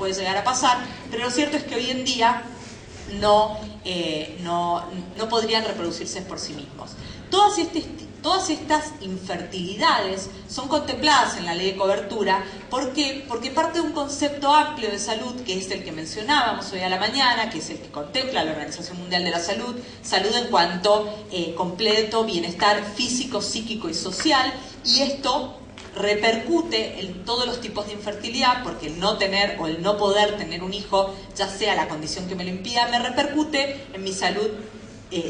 puede llegar a pasar, pero lo cierto es que hoy en día no podrían reproducirse por sí mismos. Todas estas infertilidades son contempladas en la ley de cobertura. ¿Por qué? Porque parte de un concepto amplio de salud, que es el que mencionábamos hoy a la mañana, que es el que contempla la Organización Mundial de la Salud, salud en cuanto completo bienestar físico, psíquico y social, y esto repercute en todos los tipos de infertilidad, porque el no tener o el no poder tener un hijo, ya sea la condición que me lo impida, me repercute en mi salud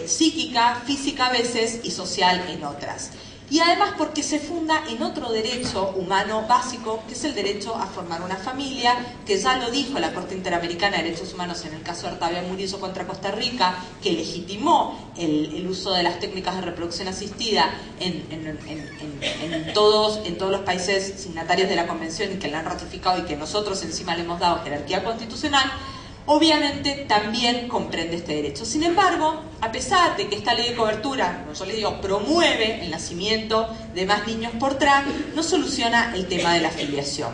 psíquica, física a veces y social en otras. Y además porque se funda en otro derecho humano básico, que es el derecho a formar una familia, que ya lo dijo la Corte Interamericana de Derechos Humanos en el caso de Artavia Murillo contra Costa Rica, que legitimó el uso de las técnicas de reproducción asistida en todos los países signatarios de la Convención y que la han ratificado y que nosotros encima le hemos dado jerarquía constitucional. Obviamente también comprende este derecho. Sin embargo, a pesar de que esta ley de cobertura, como yo les digo, promueve el nacimiento de más niños por TRA, no soluciona el tema de la filiación.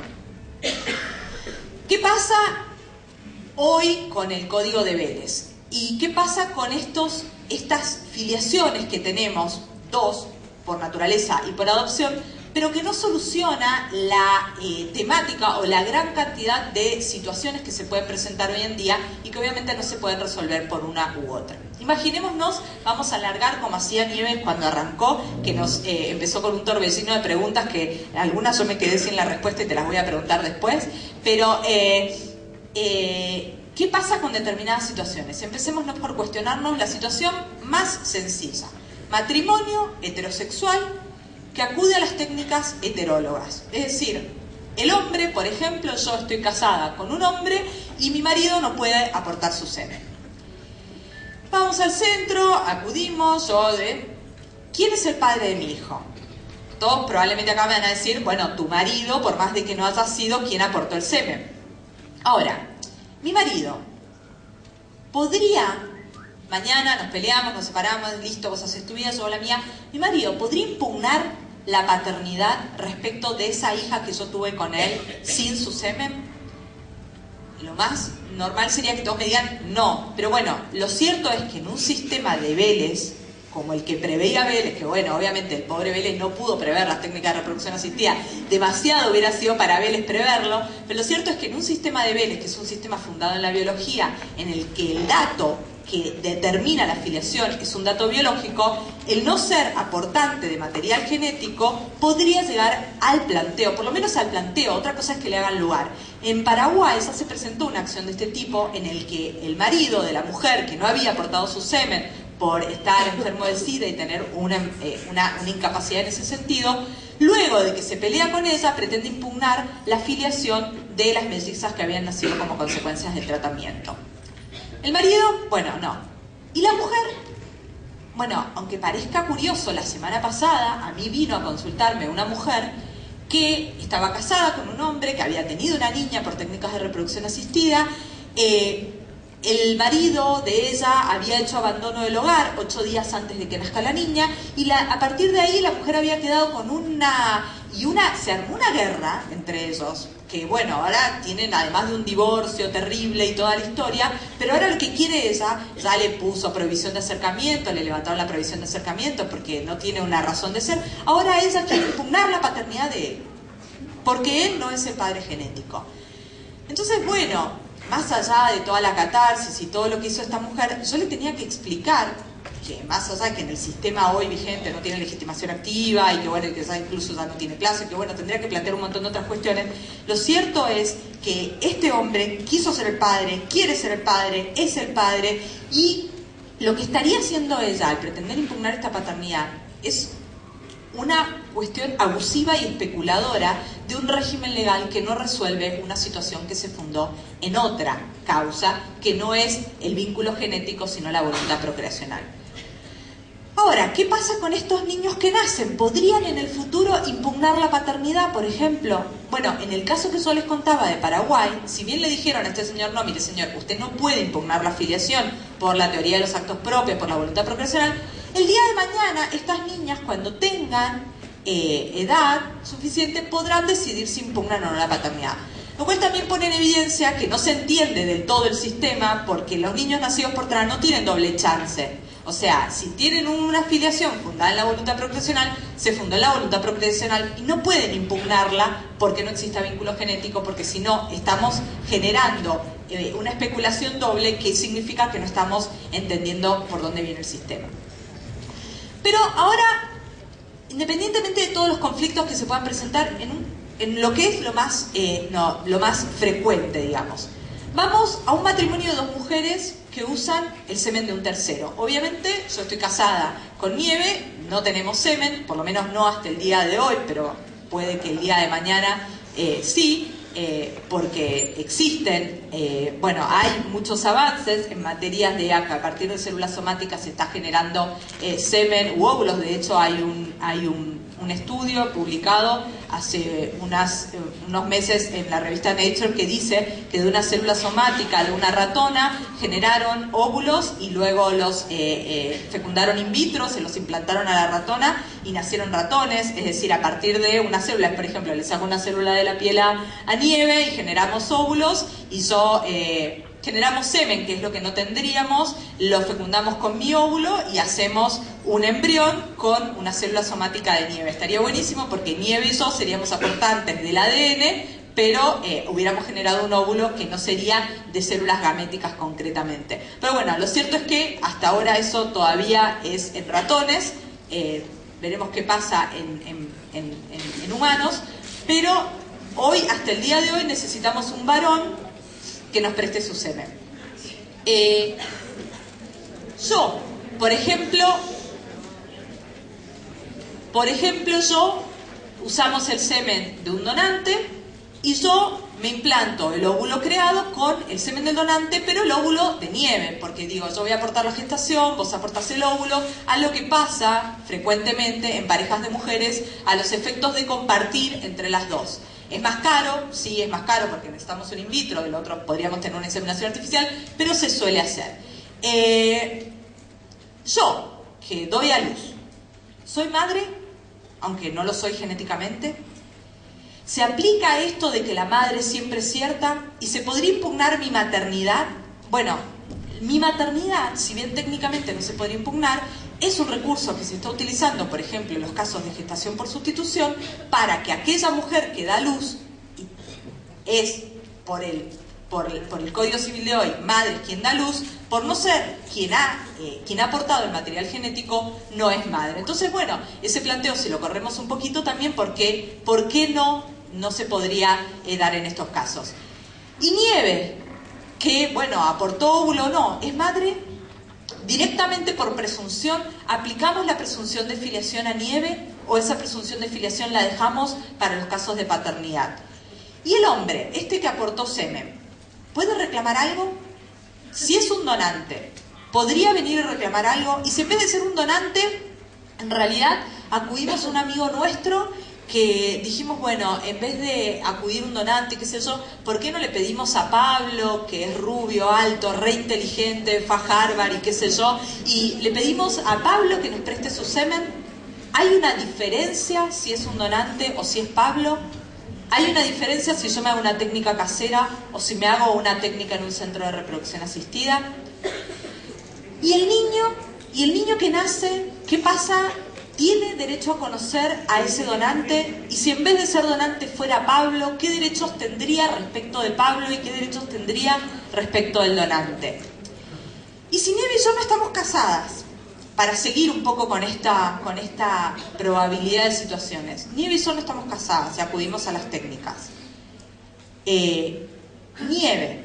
¿Qué pasa hoy con el Código de Vélez? ¿Y qué pasa con estas filiaciones que tenemos, dos, por naturaleza y por adopción, pero que no soluciona la temática o la gran cantidad de situaciones que se pueden presentar hoy en día y que obviamente no se pueden resolver por una u otra? Imaginémonos, vamos a alargar como hacía Nieves cuando arrancó, que nos empezó con un torbellino de preguntas que algunas yo me quedé sin la respuesta y te las voy a preguntar después, pero ¿qué pasa con determinadas situaciones? Empecemos por cuestionarnos la situación más sencilla: matrimonio heterosexual que acude a las técnicas heterólogas. Es decir, el hombre, por ejemplo, yo estoy casada con un hombre y mi marido no puede aportar su semen. Vamos al centro, acudimos, ¿quién es el padre de mi hijo? Todos probablemente acá me van a decir, bueno, tu marido, por más de que no haya sido quien aportó el semen. Ahora, mi marido podría... Mañana nos peleamos, nos separamos, listo, vos haces tu vida, yo hago la mía. Mi marido podría impugnar la paternidad respecto de esa hija que yo tuve con él sin su semen. Lo más normal sería que todos me digan no. Pero bueno, lo cierto es que en un sistema de Vélez, como el que preveía Vélez, que bueno, obviamente el pobre Vélez no pudo prever las técnicas de reproducción asistida, demasiado hubiera sido para Vélez preverlo, pero lo cierto es que en un sistema de Vélez, que es un sistema fundado en la biología, en el que el dato que determina la filiación es un dato biológico, el no ser aportante de material genético podría llegar al planteo, por lo menos al planteo. Otra cosa es que le hagan lugar. En Paraguay ya se presentó una acción de este tipo en el que el marido de la mujer que no había aportado su semen por estar enfermo de SIDA y tener una incapacidad en ese sentido, luego de que se pelea con ella, pretende impugnar la filiación de las mellizas que habían nacido como consecuencias del tratamiento. El marido, bueno, no. ¿Y la mujer? Bueno, aunque parezca curioso, la semana pasada a mí vino a consultarme una mujer que estaba casada con un hombre que había tenido una niña por técnicas de reproducción asistida. El marido de ella había hecho abandono del hogar 8 días antes de que nazca la niña y a partir de ahí la mujer había quedado con se armó una guerra entre ellos, que bueno, ahora tienen además de un divorcio terrible y toda la historia, pero ahora lo que quiere ella, ya le puso prohibición de acercamiento, le levantaron la prohibición de acercamiento porque no tiene una razón de ser, ahora ella quiere impugnar la paternidad de él, porque él no es el padre genético. Entonces, bueno, más allá de toda la catarsis y todo lo que hizo esta mujer, yo le tenía que explicar que más allá de que en el sistema hoy vigente no tiene legitimación activa y que bueno, que ya incluso ya no tiene plazo y que bueno, tendría que plantear un montón de otras cuestiones, lo cierto es que este hombre quiso ser el padre, quiere ser el padre, es el padre, y lo que estaría haciendo ella al pretender impugnar esta paternidad es una cuestión abusiva y especuladora de un régimen legal que no resuelve una situación que se fundó en otra causa, que no es el vínculo genético, sino la voluntad procreacional. Ahora, ¿qué pasa con estos niños que nacen? ¿Podrían en el futuro impugnar la paternidad, por ejemplo? Bueno, en el caso que yo les contaba de Paraguay, si bien le dijeron a este señor, no, mire señor, usted no puede impugnar la filiación por la teoría de los actos propios, por la voluntad procreacional, el día de mañana estas niñas, cuando tengan edad suficiente, podrán decidir si impugnan o no la paternidad. Lo cual también pone en evidencia que no se entiende del todo el sistema, porque los niños nacidos por trans no tienen doble chance. O sea, si tienen una filiación fundada en la voluntad procreacional, se fundó en la voluntad procreacional y no pueden impugnarla porque no exista vínculo genético, porque si no estamos generando una especulación doble, que significa que no estamos entendiendo por dónde viene el sistema. Pero ahora, independientemente de todos los conflictos que se puedan presentar en lo que es lo más frecuente, digamos, vamos a un matrimonio de dos mujeres que usan el semen de un tercero. Obviamente, yo estoy casada con Nieve, no tenemos semen, por lo menos no hasta el día de hoy, pero puede que el día de mañana sí, porque existen, hay muchos avances en materias de que a partir de células somáticas se está generando semen u óvulos. De hecho, hay un estudio publicado hace unos meses en la revista Nature que dice que de una célula somática de una ratona generaron óvulos y luego los fecundaron in vitro, se los implantaron a la ratona y nacieron ratones. Es decir, a partir de una célula, por ejemplo, le saco una célula de la piel a Nieve y generamos óvulos y generamos semen, que es lo que no tendríamos, lo fecundamos con mi óvulo y hacemos un embrión con una célula somática de Nieve. Estaría buenísimo porque Nieve y yo seríamos aportantes del ADN, pero hubiéramos generado un óvulo que no sería de células gaméticas concretamente. Pero bueno, lo cierto es que hasta ahora eso todavía es en ratones. Veremos qué pasa en humanos, pero hoy, hasta el día de hoy, necesitamos un varón que nos preste su semen. Yo, por ejemplo, usamos el semen de un donante y yo me implanto el óvulo creado con el semen del donante, pero el óvulo de Nieve, porque digo, yo voy a aportar la gestación, vos aportás el óvulo, a lo que pasa frecuentemente en parejas de mujeres a los efectos de compartir entre las dos. ¿Es más caro? Sí, es más caro porque necesitamos un in vitro, del otro podríamos tener una inseminación artificial, pero se suele hacer. Yo, que doy a luz, ¿soy madre? Aunque no lo soy genéticamente. ¿Se aplica esto de que la madre siempre es cierta? ¿Y se podría impugnar mi maternidad? Bueno, mi maternidad, si bien técnicamente no se podría impugnar, es un recurso que se está utilizando, por ejemplo, en los casos de gestación por sustitución, para que aquella mujer que da a luz, y es por el Código Civil de hoy, madre quien da a luz, por no ser quien ha aportado el material genético, no es madre. Entonces, bueno, ese planteo, si lo corremos un poquito también, ¿por qué no se podría dar en estos casos? Y Nieve, que, bueno, aportó óvulo o no, ¿es madre? Directamente por presunción, ¿aplicamos la presunción de filiación a Nieve o esa presunción de filiación la dejamos para los casos de paternidad? Y el hombre, que aportó semen, ¿puede reclamar algo? Si es un donante, ¿podría venir a reclamar algo? Y si en vez de ser un donante, en realidad acudimos a un amigo nuestro que dijimos, bueno, en vez de acudir un donante, qué sé yo, ¿por qué no le pedimos a Pablo, que es rubio, alto, re inteligente, fue a Harvard y qué sé yo, y le pedimos a Pablo que nos preste su semen? ¿Hay una diferencia si es un donante o si es Pablo? ¿Hay una diferencia si yo me hago una técnica casera o si me hago una técnica en un centro de reproducción asistida? ¿Y el niño que nace, qué pasa? ¿Tiene derecho a conocer a ese donante? Y si en vez de ser donante fuera Pablo, ¿qué derechos tendría respecto de Pablo y qué derechos tendría respecto del donante? Y si Nieve y yo no estamos casadas, para seguir un poco con esta probabilidad de situaciones, Nieve y yo no estamos casadas y acudimos a las técnicas. Nieve,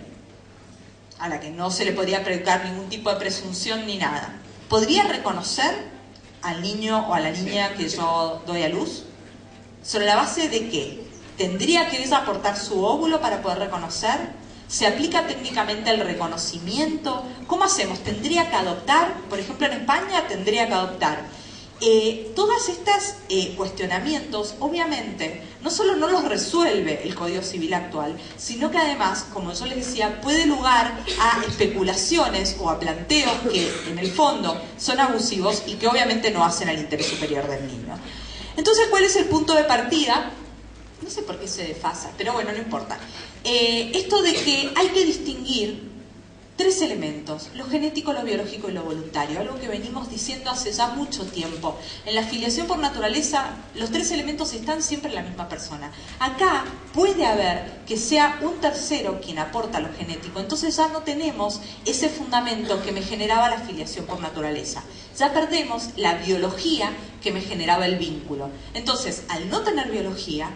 a la que no se le podría predicar ningún tipo de presunción ni nada, ¿podría reconocer al niño o a la niña que yo doy a luz? ¿Sobre la base de qué? ¿Tendría que ella aportar su óvulo para poder reconocer? ¿Se aplica técnicamente el reconocimiento? ¿Cómo hacemos? ¿Tendría que adoptar? Por ejemplo, en España tendría que adoptar. Todas estas cuestionamientos, obviamente, no solo no los resuelve el Código Civil actual, sino que además, como yo les decía, puede lugar a especulaciones o a planteos que en el fondo son abusivos y que obviamente no hacen al interés superior del niño. Entonces, ¿cuál es el punto de partida? No sé por qué se desfasa, pero bueno, no importa. Esto de que hay que distinguir tres elementos: lo genético, lo biológico y lo voluntario, algo que venimos diciendo hace ya mucho tiempo. En la filiación por naturaleza, los tres elementos están siempre en la misma persona. Acá puede haber que sea un tercero quien aporta lo genético, entonces ya no tenemos ese fundamento que me generaba la filiación por naturaleza. Ya perdemos la biología que me generaba el vínculo. Entonces, al no tener biología,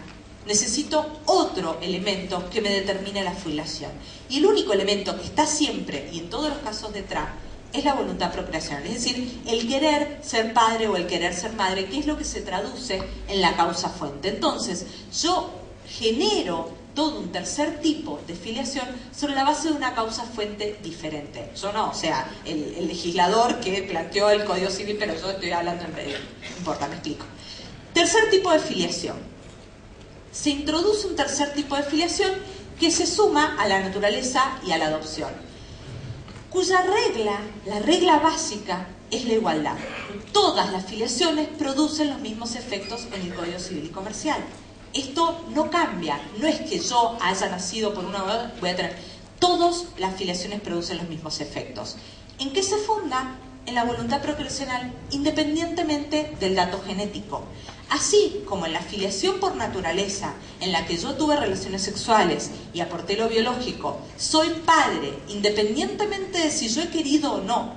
necesito otro elemento que me determine la filiación. Y el único elemento que está siempre y en todos los casos detrás es la voluntad procreacional. Es decir, el querer ser padre o el querer ser madre, que es lo que se traduce en la causa fuente. Entonces, yo genero todo un tercer tipo de filiación sobre la base de una causa fuente diferente. Yo no, o sea, el legislador que planteó el Código Civil, pero yo estoy hablando en realidad. No importa, me explico. Tercer tipo de filiación. Se introduce un tercer tipo de filiación que se suma a la naturaleza y a la adopción, cuya regla, la regla básica, es la igualdad. Todas las filiaciones producen los mismos efectos en el Código Civil y Comercial. Esto no cambia, no es que yo haya nacido por una... voy a tener... Todas las filiaciones producen los mismos efectos. ¿En qué se funda? En la voluntad procreacional, independientemente del dato genético. Así como en la filiación por naturaleza, en la que yo tuve relaciones sexuales y aporté lo biológico, soy padre, independientemente de si yo he querido o no,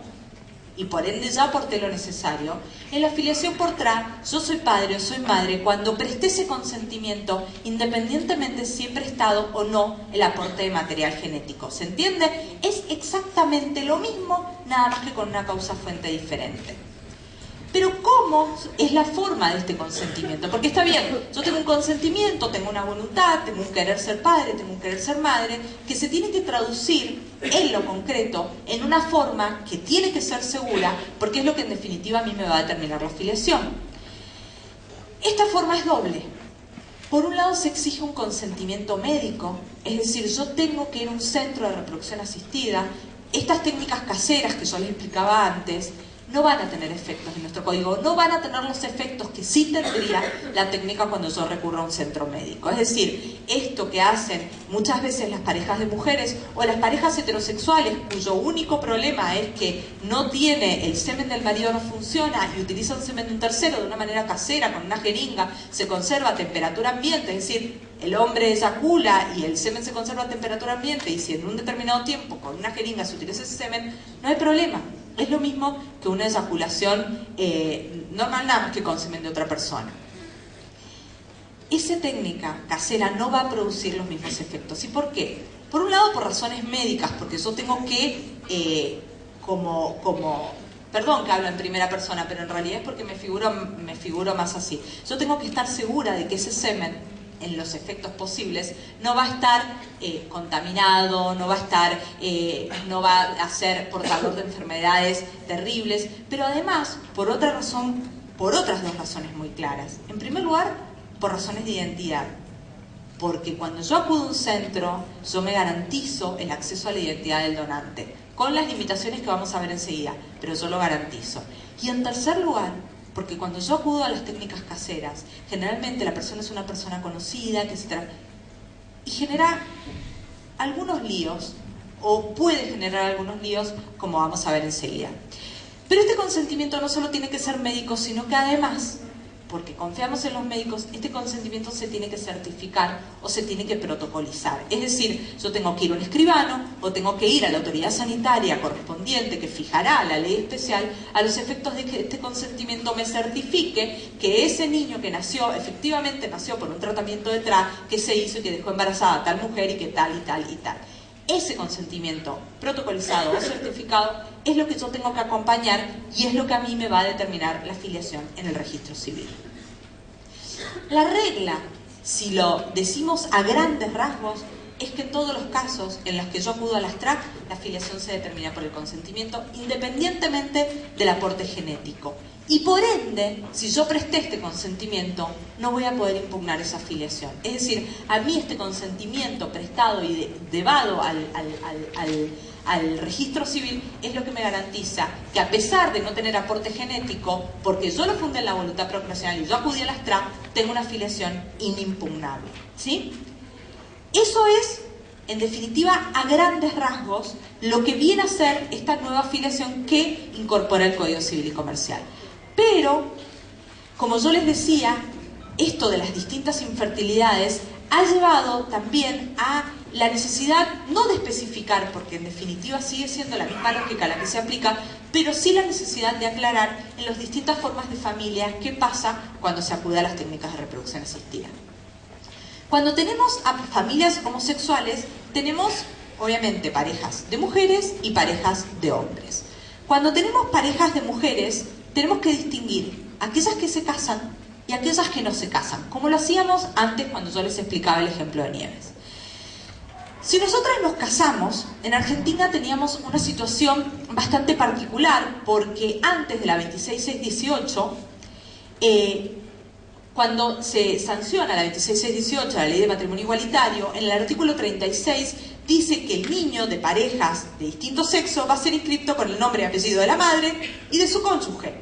y por ende ya aporté lo necesario, en la filiación por TRA, yo soy padre o soy madre cuando presté ese consentimiento, independientemente si he prestado o no el aporte de material genético. ¿Se entiende? Es exactamente lo mismo, nada más que con una causa fuente diferente. Pero ¿cómo es la forma de este consentimiento? Porque está bien, yo tengo un consentimiento, tengo una voluntad, tengo un querer ser padre, tengo un querer ser madre, que se tiene que traducir en lo concreto, en una forma que tiene que ser segura, porque es lo que en definitiva a mí me va a determinar la filiación. Esta forma es doble. Por un lado se exige un consentimiento médico, es decir, yo tengo que ir a un centro de reproducción asistida. Estas técnicas caseras que yo les explicaba antes, no van a tener efectos en nuestro código, no van a tener los efectos que sí tendría la técnica cuando yo recurro a un centro médico. Es decir, esto que hacen muchas veces las parejas de mujeres o las parejas heterosexuales, cuyo único problema es que no tiene, el semen del marido no funciona y utiliza un semen de un tercero de una manera casera, con una jeringa, se conserva a temperatura ambiente, es decir, el hombre eyacula y el semen se conserva a temperatura ambiente, y si en un determinado tiempo con una jeringa se utiliza ese semen, no hay problema. Es lo mismo que una eyaculación normal, nada más que con semen de otra persona. Esa técnica casera no va a producir los mismos efectos. ¿Y por qué? Por un lado, por razones médicas, porque yo tengo que, perdón que hablo en primera persona, pero en realidad es porque me figuro más así. Yo tengo que estar segura de que ese semen, en los efectos posibles, no va a estar contaminado, no va a ser portador de enfermedades terribles, pero además, por otra razón, por otras dos razones muy claras. En primer lugar, por razones de identidad. Porque cuando yo acudo a un centro, yo me garantizo el acceso a la identidad del donante, con las limitaciones que vamos a ver enseguida, pero yo lo garantizo. Y en tercer lugar, porque cuando yo acudo a las técnicas caseras, generalmente la persona es una persona conocida, y genera algunos líos, o puede generar algunos líos, como vamos a ver enseguida. Pero este consentimiento no solo tiene que ser médico, sino que además, porque confiamos en los médicos, este consentimiento se tiene que certificar o se tiene que protocolizar. Es decir, yo tengo que ir a un escribano o tengo que ir a la autoridad sanitaria correspondiente que fijará la ley especial a los efectos de que este consentimiento me certifique que ese niño que nació, efectivamente nació por un tratamiento de TRA que se hizo y que dejó embarazada a tal mujer y que tal y tal y tal. Ese consentimiento protocolizado o certificado es lo que yo tengo que acompañar y es lo que a mí me va a determinar la filiación en el registro civil. La regla, si lo decimos a grandes rasgos, es que en todos los casos en los que yo acudo a las TRAC, la filiación se determina por el consentimiento independientemente del aporte genético. Y por ende, si yo presté este consentimiento, no voy a poder impugnar esa filiación. Es decir, a mí este consentimiento prestado y llevado al registro civil es lo que me garantiza que, a pesar de no tener aporte genético, porque yo lo fundé en la voluntad procreacional y yo acudí a las TRAC, tengo una filiación inimpugnable. ¿Sí? Eso es, en definitiva, a grandes rasgos, lo que viene a ser esta nueva filiación que incorpora el Código Civil y Comercial. Pero, como yo les decía, esto de las distintas infertilidades ha llevado también a la necesidad, no de especificar, porque en definitiva sigue siendo la misma lógica la que se aplica, pero sí la necesidad de aclarar en las distintas formas de familias qué pasa cuando se acude a las técnicas de reproducción asistida. Cuando tenemos a familias homosexuales, tenemos obviamente parejas de mujeres y parejas de hombres. Cuando tenemos parejas de mujeres, tenemos que distinguir aquellas que se casan y aquellas que no se casan, como lo hacíamos antes cuando yo les explicaba el ejemplo de Nieves. Si nosotras nos casamos, en Argentina teníamos una situación bastante particular, porque antes de la 26618, cuando se sanciona la 26618, la Ley de Matrimonio Igualitario, en el artículo 36 dice que el niño de parejas de distinto sexo va a ser inscripto con el nombre y apellido de la madre y de su cónyuge.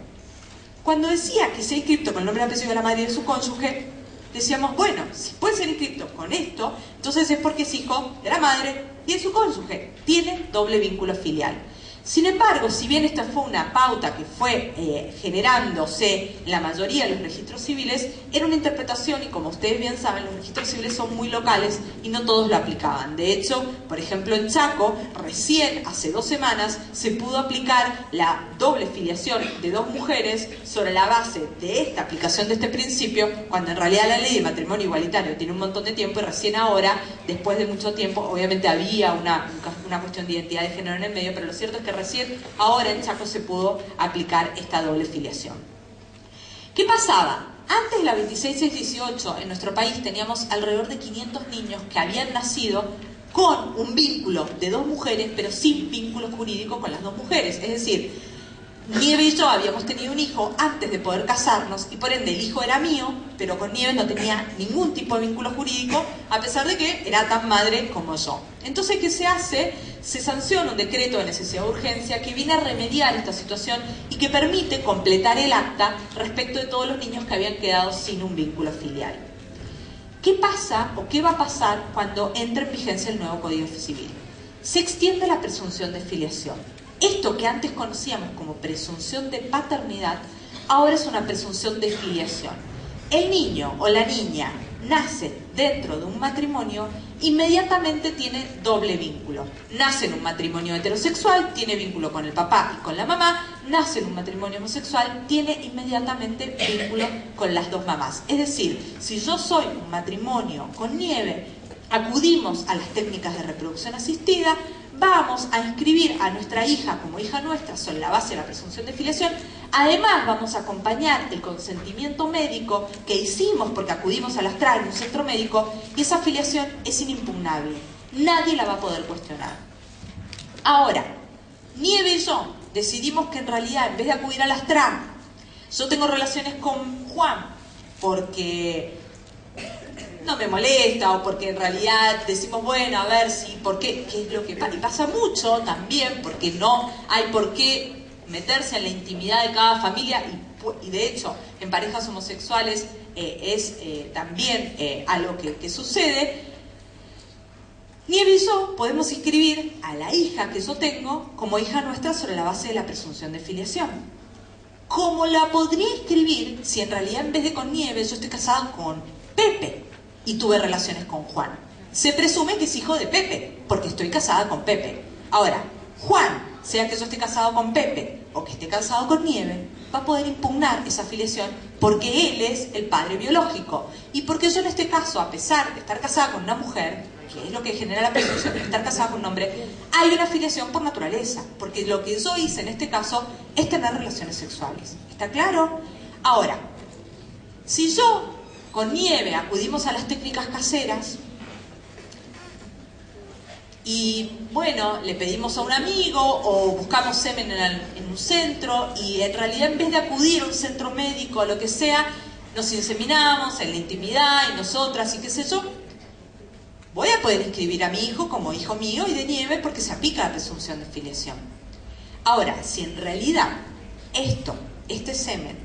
Cuando decía que sea inscripto con el nombre y apellido de la madre y de su cónyuge, decíamos, bueno, si puede ser inscripto con esto, entonces es porque es hijo de la madre y de su cónyuge. Tiene doble vínculo filial. Sin embargo, si bien esta fue una pauta que fue generándose en la mayoría de los registros civiles, era una interpretación y, como ustedes bien saben, los registros civiles son muy locales y no todos lo aplicaban. De hecho, por ejemplo, en Chaco, recién hace 2 semanas se pudo aplicar la doble filiación de 2 mujeres sobre la base de esta aplicación de este principio, cuando en realidad la Ley de Matrimonio Igualitario tiene un montón de tiempo y recién ahora, después de mucho tiempo, obviamente había una cuestión de identidad de género en el medio, pero lo cierto es que recién ahora en Chaco se pudo aplicar esta doble filiación. ¿Qué pasaba? Antes de la 26618 en nuestro país teníamos alrededor de 500 niños que habían nacido con un vínculo de 2 mujeres, pero sin vínculo jurídico con las 2 mujeres. Es decir, Nieve y yo habíamos tenido un hijo antes de poder casarnos y por ende el hijo era mío, pero con Nieve no tenía ningún tipo de vínculo jurídico, a pesar de que era tan madre como yo. Entonces, ¿qué se hace? Se sanciona un decreto de necesidad de urgencia que viene a remediar esta situación y que permite completar el acta respecto de todos los niños que habían quedado sin un vínculo filial. ¿Qué pasa o qué va a pasar cuando entre en vigencia el nuevo Código Civil? Se extiende la presunción de filiación. Esto que antes conocíamos como presunción de paternidad, ahora es una presunción de filiación. El niño o la niña nace dentro de un matrimonio, inmediatamente tiene doble vínculo. Nace en un matrimonio heterosexual, tiene vínculo con el papá y con la mamá. Nace en un matrimonio homosexual, tiene inmediatamente vínculo con las 2 mamás. Es decir, si yo soy un matrimonio con Nieve, acudimos a las técnicas de reproducción asistida, vamos a inscribir a nuestra hija como hija nuestra sobre la base de la presunción de filiación. Además, vamos a acompañar el consentimiento médico que hicimos porque acudimos a las TRAC en un centro médico, y esa filiación es inimpugnable. Nadie la va a poder cuestionar. Ahora, Nieve y yo decidimos que en realidad, en vez de acudir a las TRAC, yo tengo relaciones con Juan porque no me molesta, o porque en realidad decimos, bueno, a ver si, ¿por qué? ¿Qué es lo que pasa? Y pasa mucho también, porque no hay por qué meterse en la intimidad de cada familia, y de hecho, en parejas homosexuales es también algo que sucede. Nieve y yo podemos inscribir a la hija que yo tengo como hija nuestra sobre la base de la presunción de filiación. ¿Cómo la podría inscribir si en realidad, en vez de con Nieve, yo estoy casada con Pepe y tuve relaciones con Juan? Se presume que es hijo de Pepe, porque estoy casada con Pepe. Ahora, Juan, sea que yo esté casado con Pepe o que esté casado con Nieve, va a poder impugnar esa filiación porque él es el padre biológico. Y porque yo en este caso, a pesar de estar casada con una mujer, que es lo que genera la presunción de estar casada con un hombre, hay una filiación por naturaleza, porque lo que yo hice en este caso es tener relaciones sexuales. ¿Está claro? Ahora, si yo con Nieve acudimos a las técnicas caseras, y bueno, le pedimos a un amigo o buscamos semen en un centro y en realidad en vez de acudir a un centro médico o lo que sea, nos inseminamos en la intimidad y nosotras y qué sé yo, voy a poder inscribir a mi hijo como hijo mío y de Nieve porque se aplica la presunción de filiación. Ahora, si en realidad este semen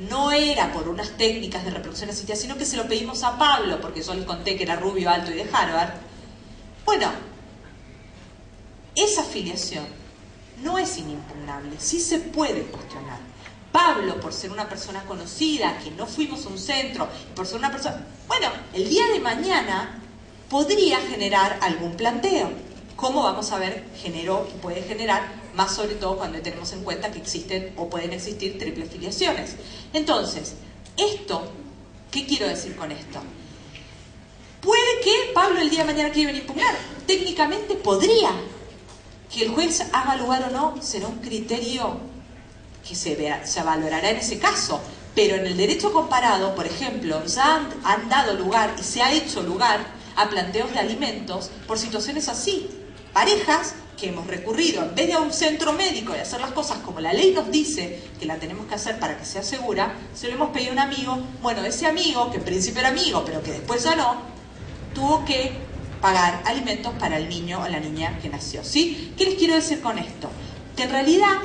no era por unas técnicas de reproducción asistida, sino que se lo pedimos a Pablo porque yo les conté que era rubio, alto y de Harvard, bueno, esa filiación no es inimpugnable, sí se puede cuestionar. Pablo, por ser una persona conocida, que no fuimos a un centro, por ser una persona... Bueno, el día de mañana podría generar algún planteo. Como vamos a ver, generó y puede generar, más sobre todo cuando tenemos en cuenta que existen o pueden existir triples filiaciones. Entonces, ¿qué quiero decir con esto? Puede que Pablo el día de mañana quiera venir a impugnar. Técnicamente podría. Que el juez haga lugar o no será un criterio que se valorará en ese caso. Pero en el derecho comparado, por ejemplo, ya han dado lugar y se ha hecho lugar a planteos de alimentos por situaciones así. Parejas que hemos recurrido, en vez de a un centro médico y hacer las cosas como la ley nos dice que la tenemos que hacer para que sea segura, se lo hemos pedido a un amigo. Bueno, ese amigo, que en principio era amigo, pero que después ya no, tuvo que pagar alimentos para el niño o la niña que nació, ¿sí? ¿Qué les quiero decir con esto? Que en realidad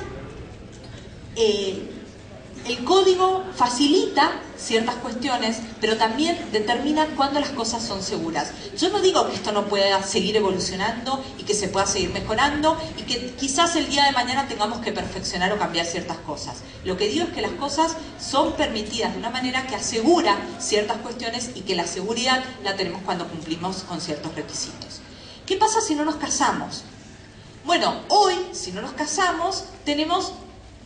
el código facilita ciertas cuestiones, pero también determina cuándo las cosas son seguras. Yo no digo que esto no pueda seguir evolucionando y que se pueda seguir mejorando y que quizás el día de mañana tengamos que perfeccionar o cambiar ciertas cosas. Lo que digo es que las cosas son permitidas de una manera que asegura ciertas cuestiones y que la seguridad la tenemos cuando cumplimos con ciertos requisitos. ¿Qué pasa si no nos casamos? Bueno, hoy, si no nos casamos, tenemos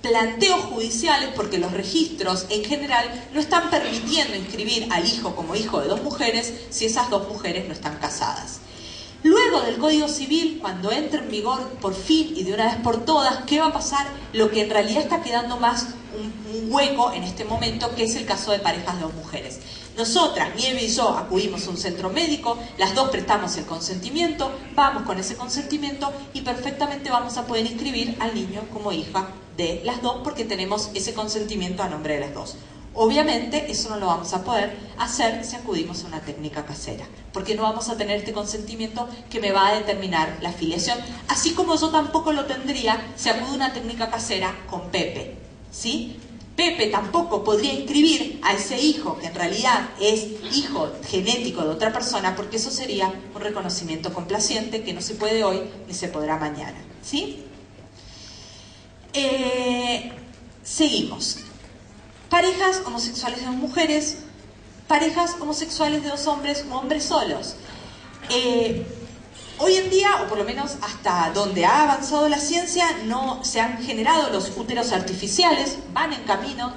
planteos judiciales porque los registros en general no están permitiendo inscribir al hijo como hijo de dos mujeres si esas dos mujeres no están casadas. Luego del Código Civil, cuando entre en vigor por fin y de una vez por todas, ¿qué va a pasar? Lo que en realidad está quedando más un hueco en este momento, que es el caso de parejas de dos mujeres. Nosotras, Nieve y yo, acudimos a un centro médico, las dos prestamos el consentimiento, vamos con ese consentimiento y perfectamente vamos a poder inscribir al niño como hija de las dos porque tenemos ese consentimiento a nombre de las dos. Obviamente eso no lo vamos a poder hacer si acudimos a una técnica casera, porque no vamos a tener este consentimiento que me va a determinar la filiación, así como yo tampoco lo tendría si acudo a una técnica casera con Pepe, ¿sí? Pepe tampoco podría inscribir a ese hijo que en realidad es hijo genético de otra persona, porque eso sería un reconocimiento complaciente que no se puede hoy ni se podrá mañana, ¿sí? Seguimos. Parejas homosexuales de dos mujeres, parejas homosexuales de dos hombres o hombres solos. Hoy en día, o por lo menos hasta donde ha avanzado la ciencia, no se han generado los úteros artificiales, van en camino,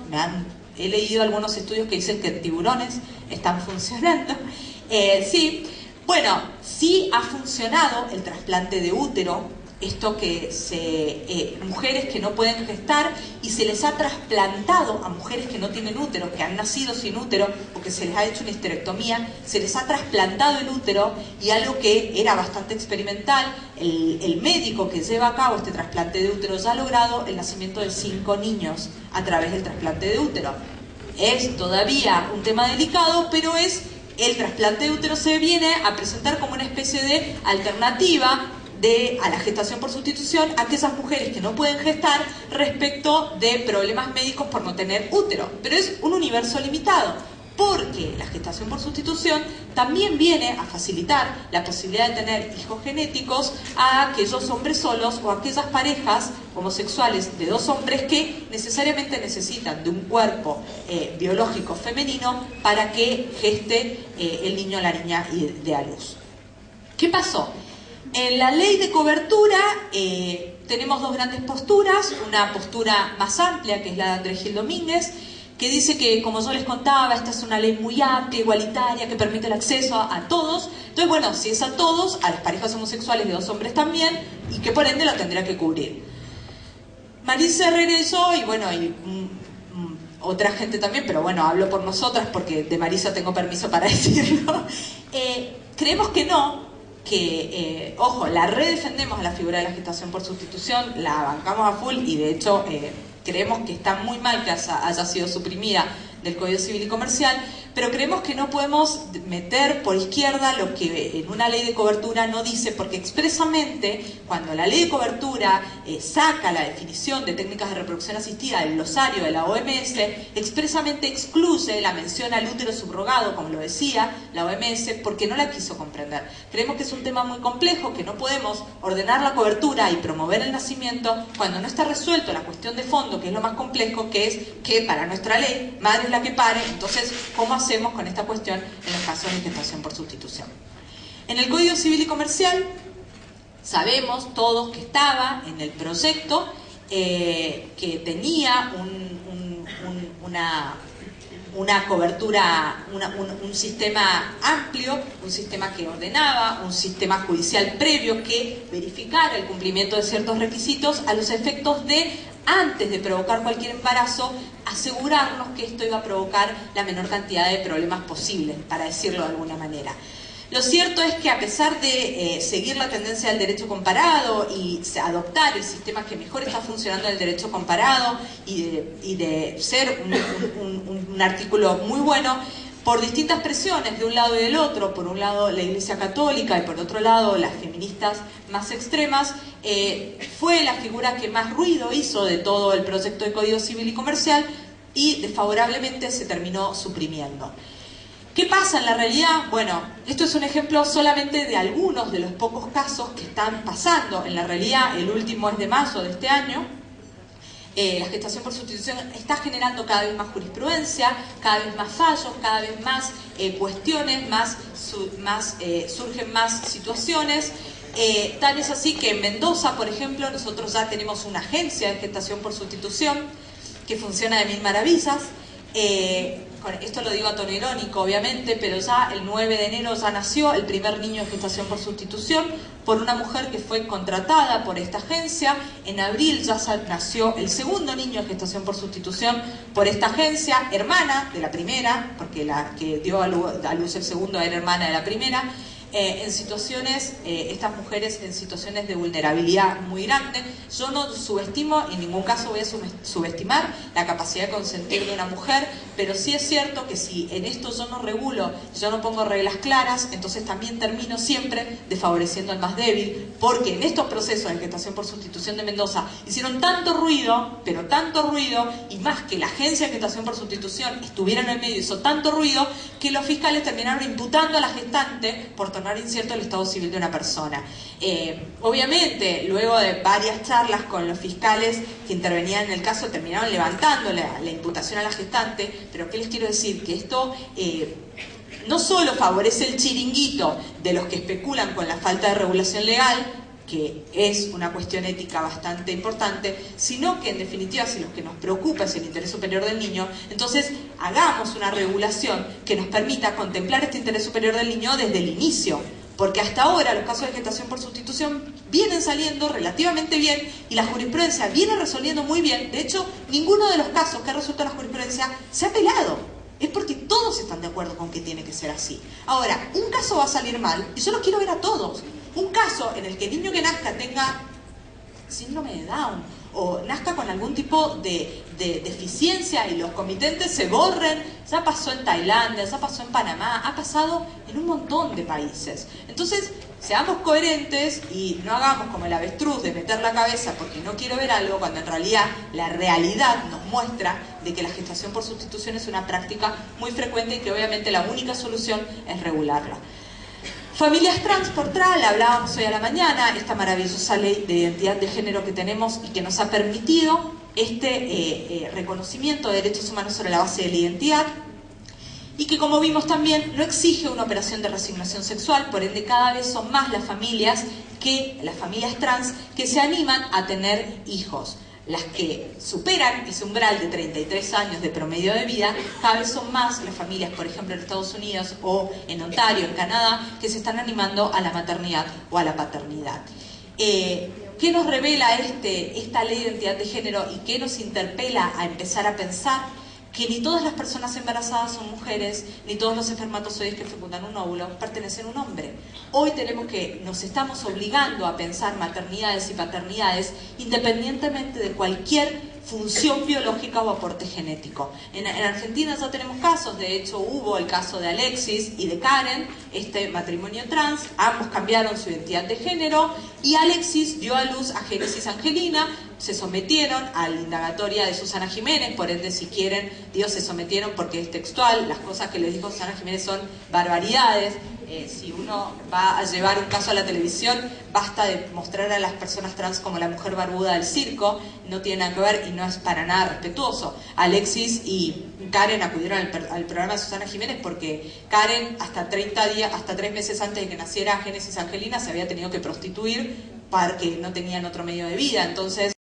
he leído algunos estudios que dicen que tiburones están funcionando. Sí, bueno, sí ha funcionado el trasplante de útero, esto que mujeres que no pueden gestar y se les ha trasplantado a mujeres que no tienen útero, que han nacido sin útero o que se les ha hecho una histerectomía, se les ha trasplantado el útero y algo que era bastante experimental, el médico que lleva a cabo este trasplante de útero ya ha logrado el nacimiento de 5 niños a través del trasplante de útero. Es todavía un tema delicado, pero el trasplante de útero se viene a presentar como una especie de alternativa a la gestación por sustitución a aquellas mujeres que no pueden gestar respecto de problemas médicos por no tener útero. Pero es un universo limitado, porque la gestación por sustitución también viene a facilitar la posibilidad de tener hijos genéticos a aquellos hombres solos o a aquellas parejas homosexuales de dos hombres que necesariamente necesitan de un cuerpo biológico femenino para que geste el niño o la niña y dé a luz. ¿Qué pasó? En la ley de cobertura tenemos dos grandes posturas, una postura más amplia que es la de Andrés Gil Domínguez, que dice que, como yo les contaba, esta es una ley muy amplia, igualitaria, que permite el acceso a todos. Entonces, bueno, si es a todos, a las parejas homosexuales de dos hombres también, y que por ende la tendrá que cubrir. Marisa Herrera y yo, y bueno, otra gente también, pero bueno, hablo por nosotras porque de Marisa tengo permiso para decirlo, creemos que no, ojo, la redefendemos a la figura de la gestación por sustitución, la bancamos a full y de hecho creemos que está muy mal que haya sido suprimida del Código Civil y Comercial, pero creemos que no podemos meter por izquierda lo que en una ley de cobertura no dice, porque expresamente cuando la ley de cobertura saca la definición de técnicas de reproducción asistida del glosario de la OMS, expresamente excluye la mención al útero subrogado, como lo decía la OMS, porque no la quiso comprender. Creemos que es un tema muy complejo, que no podemos ordenar la cobertura y promover el nacimiento cuando no está resuelto la cuestión de fondo, que es lo más complejo, que es que para nuestra ley, madre es la que pare. Entonces, ¿cómo hacemos con esta cuestión en los casos de gestación por sustitución? En el Código Civil y Comercial sabemos todos que estaba en el proyecto que tenía una cobertura, un sistema amplio, un sistema que ordenaba, un sistema judicial previo que verificara el cumplimiento de ciertos requisitos a los efectos de, antes de provocar cualquier embarazo, asegurarnos que esto iba a provocar la menor cantidad de problemas posibles, para decirlo de alguna manera. Lo cierto es que a pesar de seguir la tendencia del derecho comparado y adoptar el sistema que mejor está funcionando en el derecho comparado y de ser un artículo muy bueno, por distintas presiones de un lado y del otro, por un lado la Iglesia Católica y por otro lado las feministas más extremas, fue la figura que más ruido hizo de todo el proyecto de Código Civil y Comercial y desfavorablemente se terminó suprimiendo. ¿Qué pasa en la realidad? Bueno, esto es un ejemplo solamente de algunos de los pocos casos que están pasando en la realidad. El último es de mayo de este año. La gestación por sustitución está generando cada vez más jurisprudencia, cada vez más fallos, cada vez más cuestiones, surgen más situaciones. Tal es así que en Mendoza, por ejemplo, nosotros ya tenemos una agencia de gestación por sustitución que funciona de mil maravillas. Esto lo digo a tono irónico, obviamente, pero ya el 9 de enero ya nació el primer niño de gestación por sustitución por una mujer que fue contratada por esta agencia. En abril ya nació el segundo niño de gestación por sustitución por esta agencia, hermana de la primera, porque la que dio a luz el segundo era hermana de la primera. En situaciones, estas mujeres en situaciones de vulnerabilidad muy grande. Yo no subestimo, en ningún caso voy a subestimar la capacidad de consentir de una mujer, pero sí es cierto que si en esto yo no regulo, yo no pongo reglas claras, entonces también termino siempre desfavoreciendo al más débil, porque en estos procesos de gestación por sustitución de Mendoza hicieron tanto ruido, pero tanto ruido, y más que la agencia de gestación por sustitución estuviera en el medio, hizo tanto ruido, que los fiscales terminaron imputando a la gestante por tornar incierto el estado civil de una persona. Obviamente, luego de varias charlas con los fiscales que intervenían en el caso, terminaron levantando la imputación a la gestante, pero ¿qué les quiero decir? Que esto no solo favorece el chiringuito de los que especulan con la falta de regulación legal, que es una cuestión ética bastante importante, sino que en definitiva, si lo que nos preocupa es el interés superior del niño, entonces hagamos una regulación que nos permita contemplar este interés superior del niño desde el inicio, porque hasta ahora los casos de gestación por sustitución vienen saliendo relativamente bien y la jurisprudencia viene resolviendo muy bien. De hecho, ninguno de los casos que ha resuelto la jurisprudencia se ha apelado. Es porque todos están de acuerdo con que tiene que ser así. Ahora, un caso va a salir mal y yo los quiero ver a todos. Un caso en el que el niño que nazca tenga síndrome de Down o nazca con algún tipo de deficiencia y los comitentes se borren, ya pasó en Tailandia, ya pasó en Panamá, ha pasado en un montón de países. Entonces, seamos coherentes y no hagamos como el avestruz de meter la cabeza porque no quiero ver algo, cuando en realidad la realidad nos muestra de que la gestación por sustitución es una práctica muy frecuente y que obviamente la única solución es regularla. Familias trans por TRAL, hablábamos hoy a la mañana, esta maravillosa ley de identidad de género que tenemos y que nos ha permitido este reconocimiento de derechos humanos sobre la base de la identidad y que, como vimos también, no exige una operación de resignación sexual, por ende cada vez son más las familias trans que se animan a tener hijos. Las que superan ese umbral de 33 años de promedio de vida, cada vez son más las familias, por ejemplo en Estados Unidos o en Ontario, en Canadá, que se están animando a la maternidad o a la paternidad. ¿Qué nos revela esta ley de identidad de género y qué nos interpela a empezar a pensar? que ni todas las personas embarazadas son mujeres, ni todos los espermatozoides que fecundan un óvulo pertenecen a un hombre. Hoy nos estamos obligando a pensar maternidades y paternidades independientemente de cualquier función biológica o aporte genético. En Argentina ya tenemos casos, de hecho hubo el caso de Alexis y de Karen, este matrimonio trans, ambos cambiaron su identidad de género y Alexis dio a luz a Génesis Angelina, se sometieron a la indagatoria de Susana Jiménez, por ende si quieren, digo se sometieron porque es textual, las cosas que les dijo Susana Jiménez son barbaridades. Si uno va a llevar un caso a la televisión, basta de mostrar a las personas trans como la mujer barbuda del circo, no tiene nada que ver y no es para nada respetuoso. Alexis y Karen acudieron al programa de Susana Jiménez porque Karen hasta 3 meses antes de que naciera Génesis Angelina se había tenido que prostituir porque no tenían otro medio de vida, entonces